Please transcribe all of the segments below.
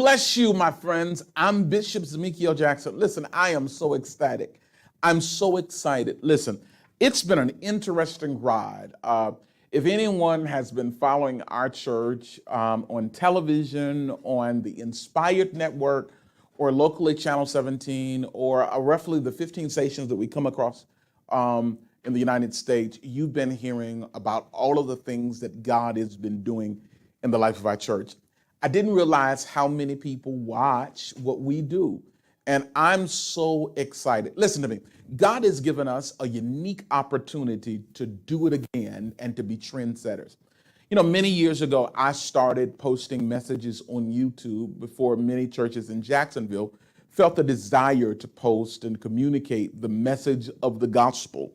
bless you, my friends. I'm Bishop Zemekiel Jackson. Listen, I am so ecstatic. I'm so excited. Listen, it's been an interesting ride. If anyone has been following our church on television, on the Inspired Network, or locally Channel 17, or roughly the 15 stations that we come across in the United States, you've been hearing about all of the things that God has been doing in the life of our church. I didn't realize how many people watch what we do. And I'm so excited. Listen to me. God has given us a unique opportunity to do it again and to be trendsetters. You know, many years ago, I started posting messages on YouTube before many churches in Jacksonville felt the desire to post and communicate the message of the gospel.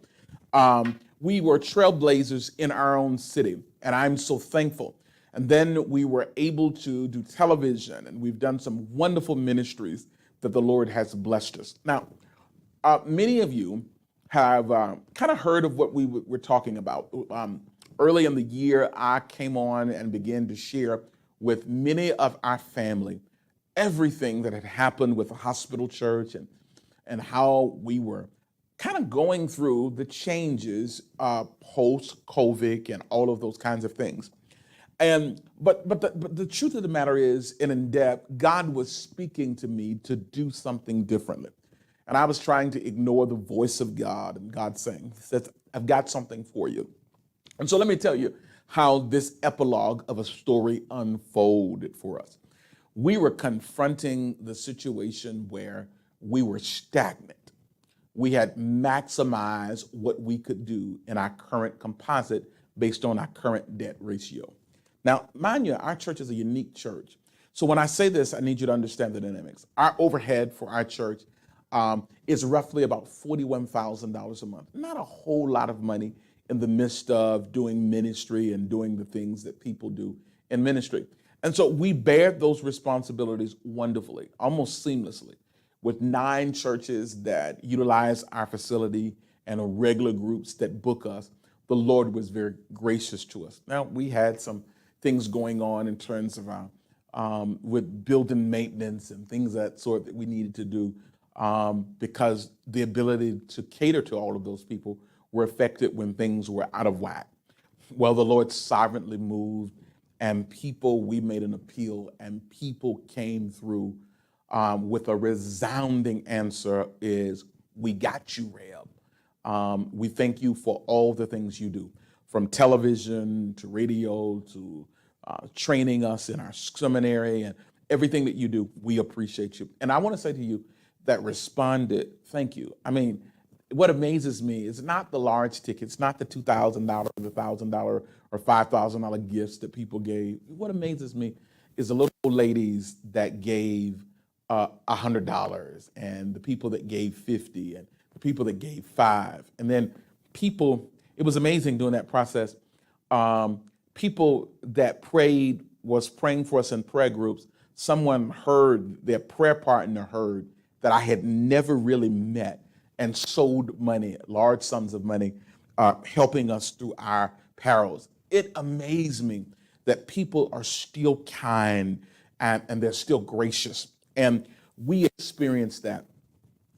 We were trailblazers in our own city, and I'm so thankful. And then we were able to do television, and we've done some wonderful ministries that the Lord has blessed us. Now, many of you have kind of heard of what we were talking about. Early in the year, I came on and began to share with many of our family everything that had happened with the hospital church and how we were kind of going through the changes post-COVID and all of those kinds of things. But the truth of the matter is, and in depth, God was speaking to me to do something differently. And I was trying to ignore the voice of God, and God saying, He says, I've got something for you. And so let me tell you how this epilogue of a story unfolded for us. We were confronting the situation where we were stagnant. We had maximized what we could do in our current composite based on our current debt ratio. Now, mind you, our church is a unique church. So when I say this, I need you to understand the dynamics. Our overhead for our church is roughly about $41,000 a month. Not a whole lot of money in the midst of doing ministry and doing the things that people do in ministry. And so we bear those responsibilities wonderfully, almost seamlessly, with 9 churches that utilize our facility and regular groups that book us. The Lord was very gracious to us. Now, we had some things going on in terms of with building maintenance and things of that sort that we needed to do because the ability to cater to all of those people were affected when things were out of whack. Well, the Lord sovereignly moved, and we made an appeal, and people came through with a resounding answer is, we got you, Reb. We thank you for all the things you do, from television to radio to training us in our seminary and everything that you do. We appreciate you. And I want to say to you that responded, thank you. I mean, what amazes me is not the large tickets, not the $2,000, the $1,000 or $5,000 gifts that people gave. What amazes me is the little ladies that gave $100, and the people that gave 50, and the people that gave 5. And then people, it was amazing during that process. People that was praying for us in prayer groups. Someone heard, their prayer partner heard that I had never really met, and sold money, large sums of money, helping us through our perils. It amazed me that people are still kind and they're still gracious. And we experienced that.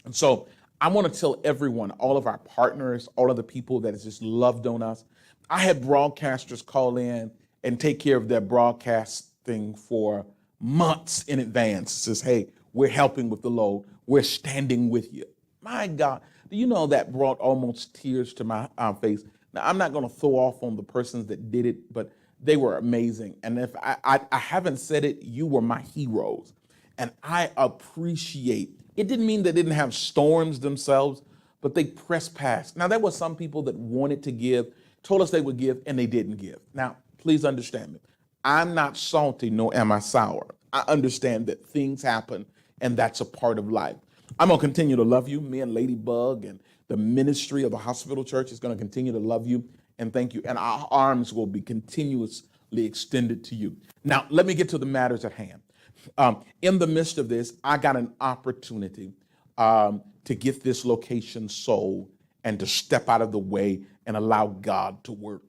And so I want to tell everyone, all of our partners, all of the people that has just loved on us. I had broadcasters call in and take care of their broadcasting for months in advance. It says, hey, we're helping with the load. We're standing with you. My God, do you know that brought almost tears to my face? Now, I'm not going to throw off on the persons that did it, but they were amazing. And if I haven't said it, you were my heroes. And I appreciate, it didn't mean they didn't have storms themselves, but they pressed past. Now, there were some people that wanted to give, told us they would give, and they didn't give. Now, please understand me. I'm not salty, nor am I sour. I understand that things happen, and that's a part of life. I'm going to continue to love you. Me and Ladybug and the ministry of the hospital church is going to continue to love you and thank you. And our arms will be continuously extended to you. Now, let me get to the matters at hand. In the midst of this, I got an opportunity to get this location sold and to step out of the way and allow God to work.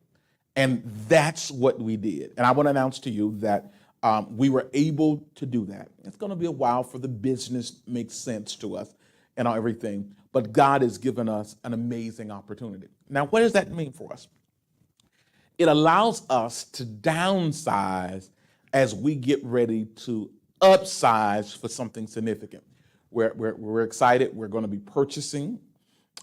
And that's what we did. And I want to announce to you that We were able to do that. It's going to be a while for the business to make sense to us and everything, but God has given us an amazing opportunity. Now, what does that mean for us? It allows us to downsize as we get ready to upsize for something significant. We're excited. We're going to be purchasing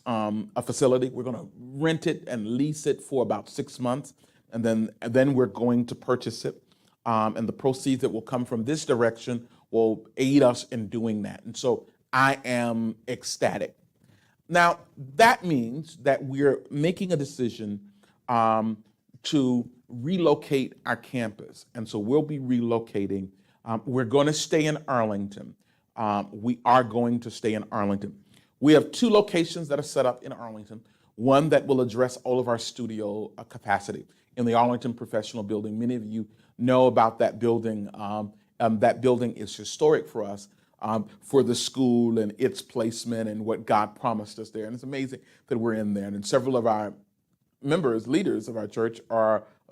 a facility. We're going to rent it and lease it for about 6 months, and then we're going to purchase it. And the proceeds that will come from this direction will aid us in doing that. And so I am ecstatic. Now, that means that we're making a decision to relocate our campus. And so we'll be relocating. We're going to stay in Arlington. We are going to stay in Arlington. We have 2 locations that are set up in Arlington, one that will address all of our studio capacity in the Arlington Professional Building. Many of you know about that building. That building is historic for us, for the school and its placement and what God promised us there. And it's amazing that we're in there. And several of our members, leaders of our church,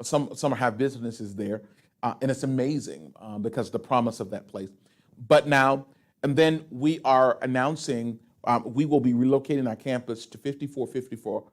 some have businesses there. And it's amazing because of the promise of that place. But now, and then we are announcing we will be relocating our campus to 5454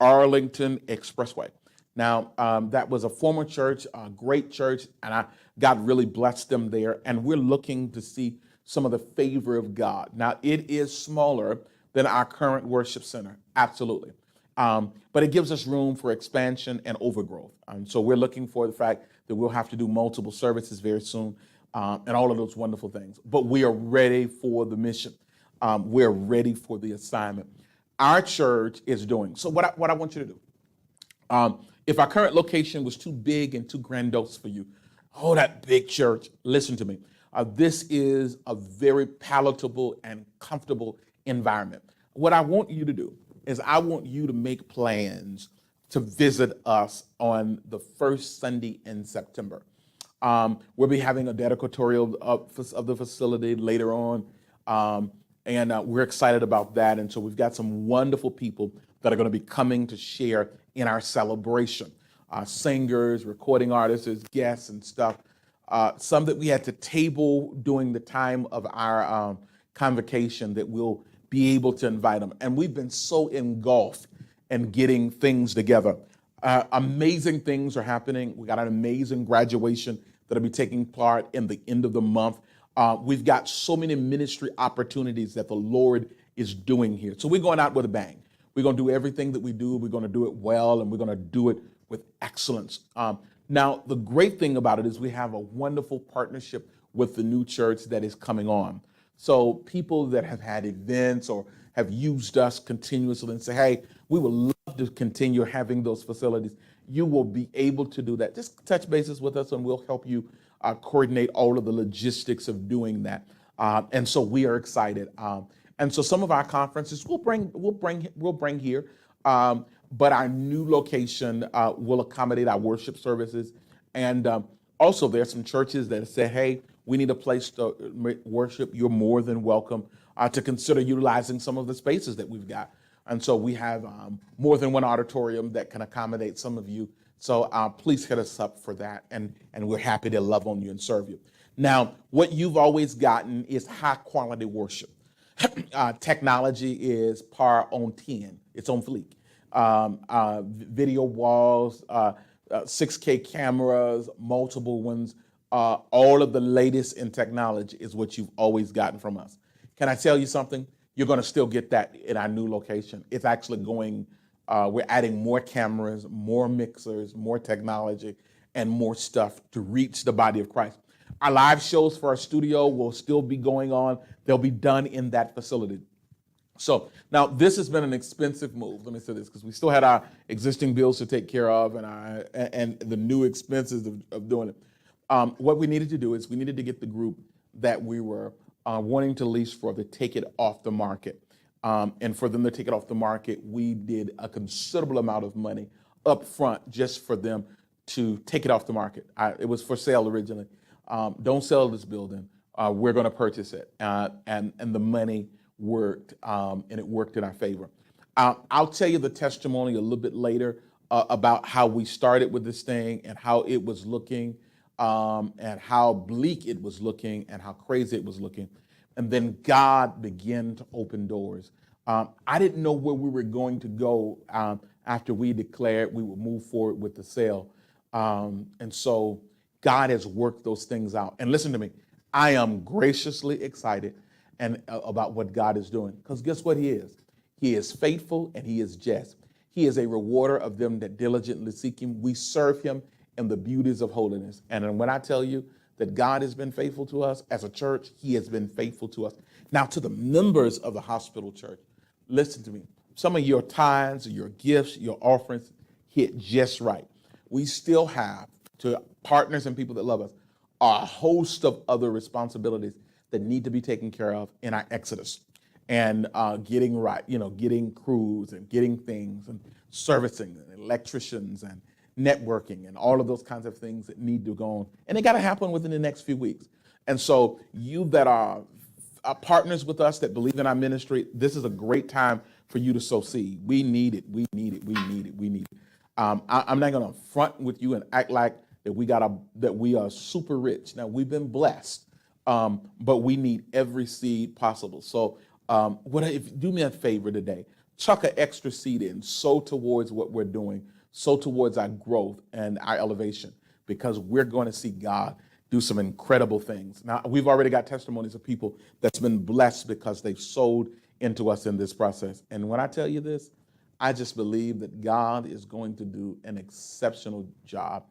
Arlington Expressway. Now, that was a former church, a great church, and God really blessed them there. And we're looking to see some of the favor of God. Now, it is smaller than our current worship center, absolutely. But it gives us room for expansion and overgrowth. So we're looking for the fact that we'll have to do multiple services very soon and all of those wonderful things. But we are ready for the mission. We're ready for the assignment. Our church is doing. So what I want you to do, if our current location was too big and too grandiose for you, oh, that big church, listen to me. This is a very palatable and comfortable environment. What I want you to do is I want you to make plans to visit us on the first Sunday in September. We'll be having a dedicatorial of the facility later on, and we're excited about that. And so we've got some wonderful people that are going to be coming to share in our celebration. Singers, recording artists, guests and stuff. Some that we had to table during the time of our convocation that we'll be able to invite them. And we've been so engulfed in getting things together. Amazing things are happening. We got an amazing graduation that'll be taking part in the end of the month. We've got so many ministry opportunities that the Lord is doing here. So we're going out with a bang. We're going to do everything that we do. We're going to do it well, and we're going to do it with excellence. Now, the great thing about it is we have a wonderful partnership with the new church that is coming on. So people that have had events or have used us continuously and say, hey, we would love to continue having those facilities, you will be able to do that. Just touch bases with us and we'll help you coordinate all of the logistics of doing that. And so we are excited. And so some of our conferences we'll bring here, but our new location will accommodate our worship services. And also there's some churches that say, hey, we need a place to worship. You're more than welcome to consider utilizing some of the spaces that we've got. And so we have more than one auditorium that can accommodate some of you. So please hit us up for that, and we're happy to love on you and serve you. Now, what you've always gotten is high quality worship. Technology is par on 10. It's on fleek. Video walls, 6K cameras, multiple ones, all of the latest in technology is what you've always gotten from us. Can I tell you something? You're going to still get that in our new location. It's actually going, we're adding more cameras, more mixers, more technology, and more stuff to reach the body of Christ. Our live shows for our studio will still be going on. They'll be done in that facility. So now this has been an expensive move. Let me say this, because we still had our existing bills to take care of and the new expenses of doing it. What we needed to do is we needed to get the group that we were wanting to lease for to take it off the market. And for them to take it off the market, we did a considerable amount of money up front just for them to take it off the market. It was for sale originally. Don't sell this building. We're going to purchase it. And the money worked, and it worked in our favor. I'll tell you the testimony a little bit later about how we started with this thing and how it was looking. and how bleak it was looking and how crazy it was looking. And then God began to open doors. I didn't know where we were going to go after we declared we would move forward with the sale. And so God has worked those things out. And listen to me, I am graciously excited and about what God is doing. Because guess what he is? He is faithful and he is just. He is a rewarder of them that diligently seek him. We serve him in the beauties of holiness. And when I tell you that God has been faithful to us as a church, he has been faithful to us. Now, to the members of the hospital church, listen to me. Some of your tithes, your gifts, your offerings hit just right. We still have, to partners and people that love us, a host of other responsibilities that need to be taken care of in our exodus. And getting right, getting crews and getting things and servicing and electricians and networking and all of those kinds of things that need to go on. And it got to happen within the next few weeks. And so you that are partners with us that believe in our ministry, this is a great time for you to sow seed. We need it. We need it. We need it. We need it. I'm not going to front with you and act like that we are super rich. Now, we've been blessed, but we need every seed possible. So do me a favor today, chuck an extra seed in, sow towards what we're doing, sow towards our growth and our elevation, because we're going to see God do some incredible things. Now, we've already got testimonies of people that's been blessed because they've sowed into us in this process. And when I tell you this, I just believe that God is going to do an exceptional job.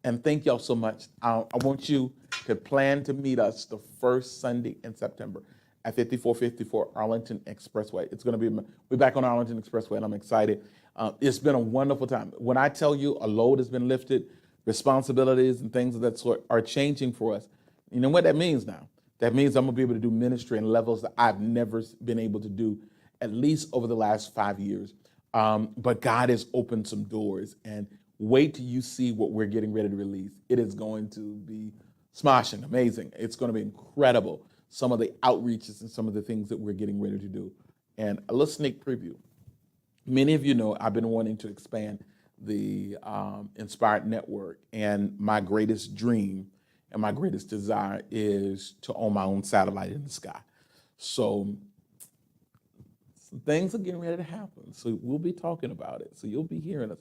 And thank y'all so much. I want you to plan to meet us the first Sunday in September at 5454 Arlington Expressway. It's going to be, we're back on Arlington Expressway, and I'm excited. It's been a wonderful time. When I tell you a load has been lifted, responsibilities and things of that sort are changing for us. You know what that means now? That means I'm going to be able to do ministry in levels that I've never been able to do, at least over the last 5 years. But God has opened some doors, and wait till you see what we're getting ready to release. It is going to be smashing, amazing. It's going to be incredible. Some of the outreaches and some of the things that we're getting ready to do. And a little sneak preview. Many of you know I've been wanting to expand the Inspired Network, and my greatest dream and my greatest desire is to own my own satellite in the sky. So some things are getting ready to happen. So we'll be talking about it. So you'll be hearing us.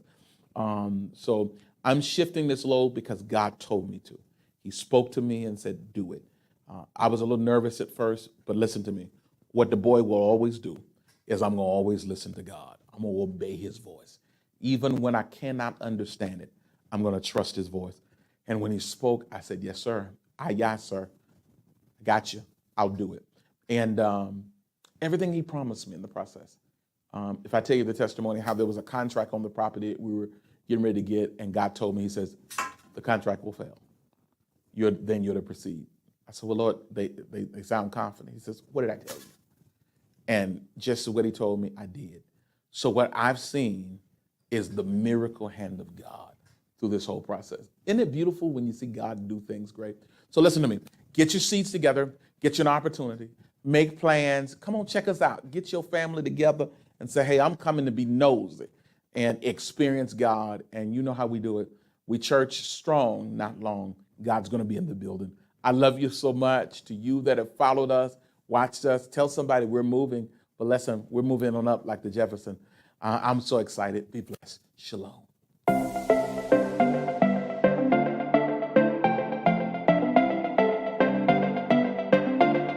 So I'm shifting this load because God told me to. He spoke to me and said, do it. I was a little nervous at first, but listen to me. What the boy will always do is I'm going to always listen to God. I'm going to obey his voice. Even when I cannot understand it, I'm going to trust his voice. And when he spoke, I said, yes, sir. Yes, sir. I got you. I'll do it. And everything he promised me in the process. If I tell you the testimony, how there was a contract on the property we were getting ready to get, and God told me, he says, the contract will fail. Then you're to proceed. I said, well, Lord, they sound confident. He says, what did I tell you? And just what he told me, I did. So what I've seen is the miracle hand of God through this whole process. Isn't it beautiful when you see God do things great? So listen to me. Get your seats together. Get you an opportunity. Make plans. Come on, check us out. Get your family together and say, hey, I'm coming to be nosy and experience God. And you know how we do it. We church strong, not long. God's going to be in the building. I love you so much. To you that have followed us, watched us, tell somebody we're moving. But listen, we're moving on up like the Jefferson. I'm so excited. Be blessed. Shalom.